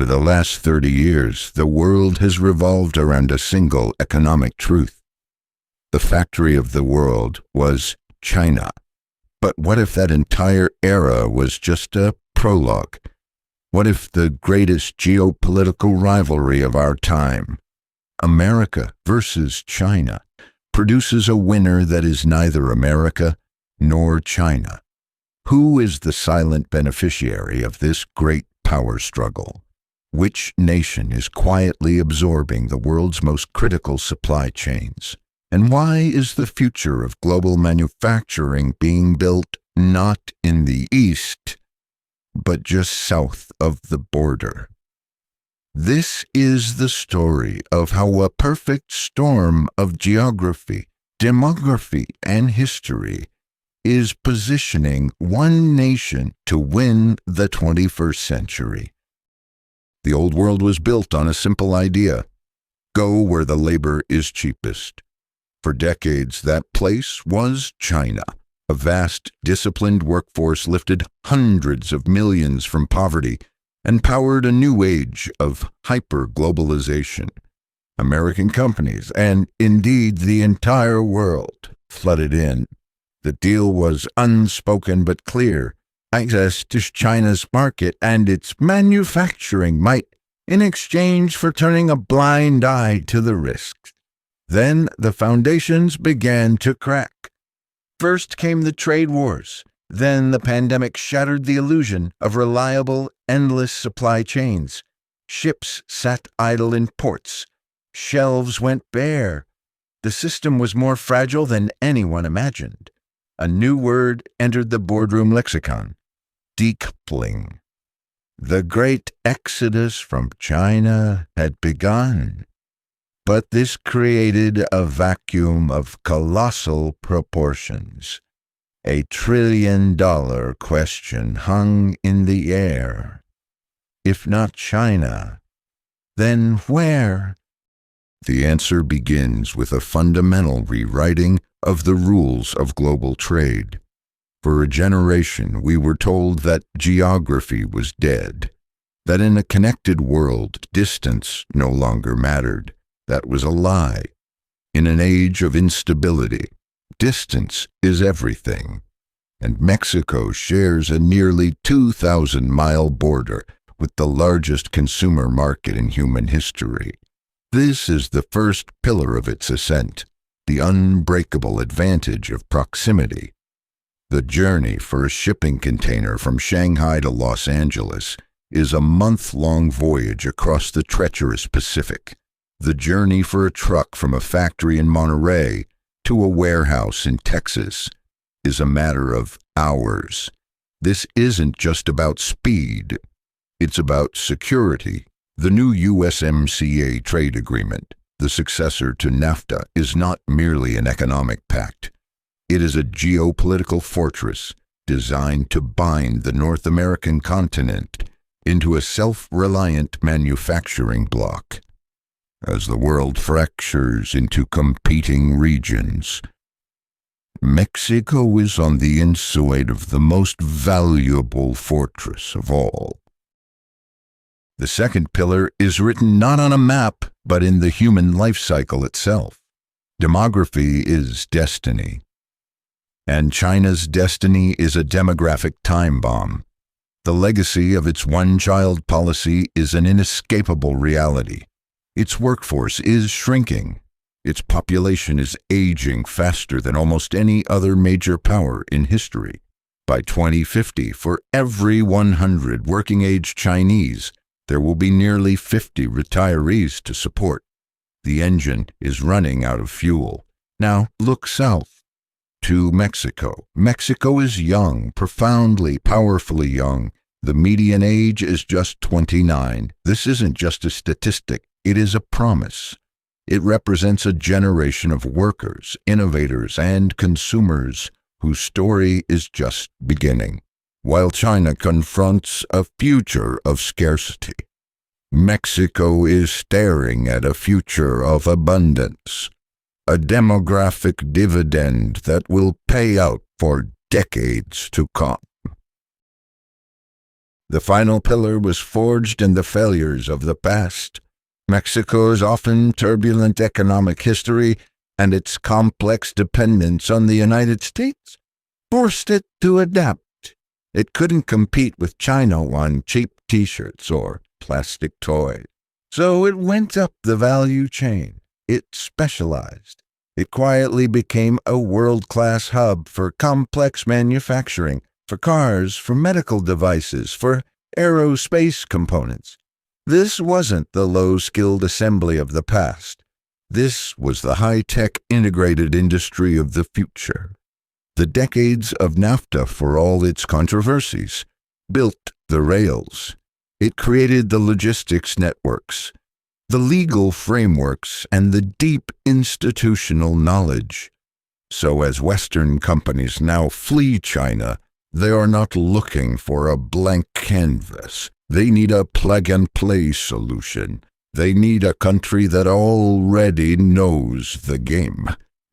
For the last 30 years, the world has revolved around a single economic truth. The factory of the world was China. But what if that entire era was just a prologue? What if the greatest geopolitical rivalry of our time, America versus China, produces a winner that is neither America nor China? Who is the silent beneficiary of this great power struggle? Which nation is quietly absorbing the world's most critical supply chains? And why is the future of global manufacturing being built not in the East, but just south of the border? This is the story of how a perfect storm of geography, demography, and history is positioning one nation to win the 21st century. The old world was built on a simple idea: go where the labor is cheapest. For decades, that place was China. A vast, disciplined workforce lifted hundreds of millions from poverty and powered a new age of hyper-globalization. American companies, and indeed the entire world, flooded in. The deal was unspoken but clear: access to China's market and its manufacturing might, in exchange for turning a blind eye to the risks. Then the foundations began to crack. First came the trade wars. Then the pandemic shattered the illusion of reliable, endless supply chains. Ships sat idle in ports. Shelves went bare. The system was more fragile than anyone imagined. A new word entered the boardroom lexicon: decoupling. The great exodus from China had begun. But this created a vacuum of colossal proportions. A trillion-dollar question hung in the air. If not China, then where? The answer begins with a fundamental rewriting of the rules of global trade. For a generation, we were told that geography was dead, that in a connected world, distance no longer mattered. That was a lie. In an age of instability, distance is everything. And Mexico shares a nearly 2,000-mile border with the largest consumer market in human history. This is the first pillar of its ascent, the unbreakable advantage of proximity. The journey for a shipping container from Shanghai to Los Angeles is a month-long voyage across the treacherous Pacific. The journey for a truck from a factory in Monterey to a warehouse in Texas is a matter of hours. This isn't just about speed. It's about security. The new USMCA trade agreement, the successor to NAFTA, is not merely an economic pact. It is a geopolitical fortress designed to bind the North American continent into a self-reliant manufacturing bloc. As the world fractures into competing regions, Mexico is on the inside of the most valuable fortress of all. The second pillar is written not on a map, but in the human life cycle itself. Demography is destiny. And China's destiny is a demographic time bomb. The legacy of its one-child policy is an inescapable reality. Its workforce is shrinking. Its population is aging faster than almost any other major power in history. By 2050, for every 100 working-age Chinese, there will be nearly 50 retirees to support. The engine is running out of fuel. Now look south to Mexico. Mexico is young, profoundly, powerfully young. The median age is just 29. This isn't just a statistic. It is a promise. It represents a generation of workers, innovators, and consumers whose story is just beginning. While China confronts a future of scarcity, Mexico is staring at a future of abundance, a demographic dividend that will pay out for decades to come. The final pillar was forged in the failures of the past. Mexico's often turbulent economic history and its complex dependence on the United States forced it to adapt. It couldn't compete with China on cheap t-shirts or plastic toys. So it went up the value chain. It specialized. It quietly became a world-class hub for complex manufacturing, for cars, for medical devices, for aerospace components. This wasn't the low-skilled assembly of the past. This was the high-tech integrated industry of the future. The decades of NAFTA, for all its controversies, built the rails. It created the logistics networks, the legal frameworks, and the deep institutional knowledge. So as Western companies now flee China, they are not looking for a blank canvas. They need a plug-and-play solution. They need a country that already knows the game.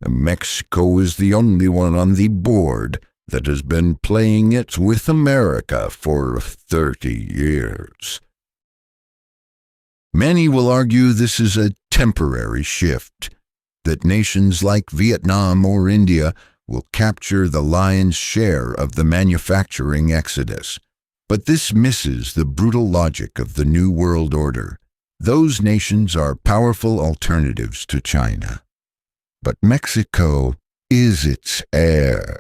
Mexico is the only one on the board that has been playing it with America for 30 years. Many will argue this is a temporary shift, that nations like Vietnam or India will capture the lion's share of the manufacturing exodus. But this misses the brutal logic of the New World Order. Those nations are powerful alternatives to China. But Mexico is its heir.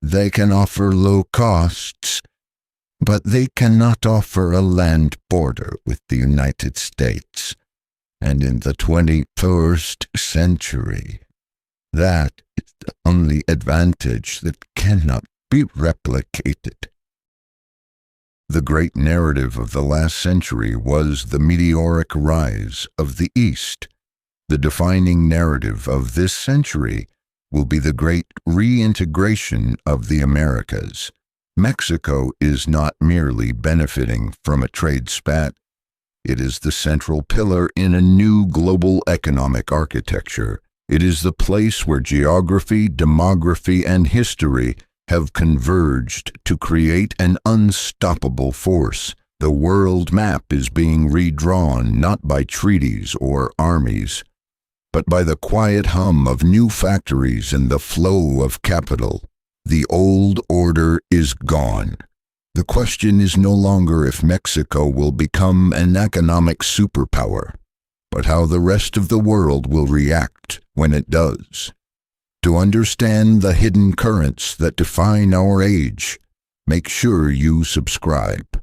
They can offer low costs, but they cannot offer a land border with the United States. And in the 21st century, that is the only advantage that cannot be replicated. The great narrative of the last century was the meteoric rise of the East. The defining narrative of this century will be the great reintegration of the Americas. Mexico is not merely benefiting from a trade spat. It is the central pillar in a new global economic architecture. It is the place where geography, demography, and history have converged to create an unstoppable force. The world map is being redrawn not by treaties or armies, but by the quiet hum of new factories and the flow of capital. The old order is gone. The question is no longer if Mexico will become an economic superpower, but how the rest of the world will react when it does. To understand the hidden currents that define our age, make sure you subscribe.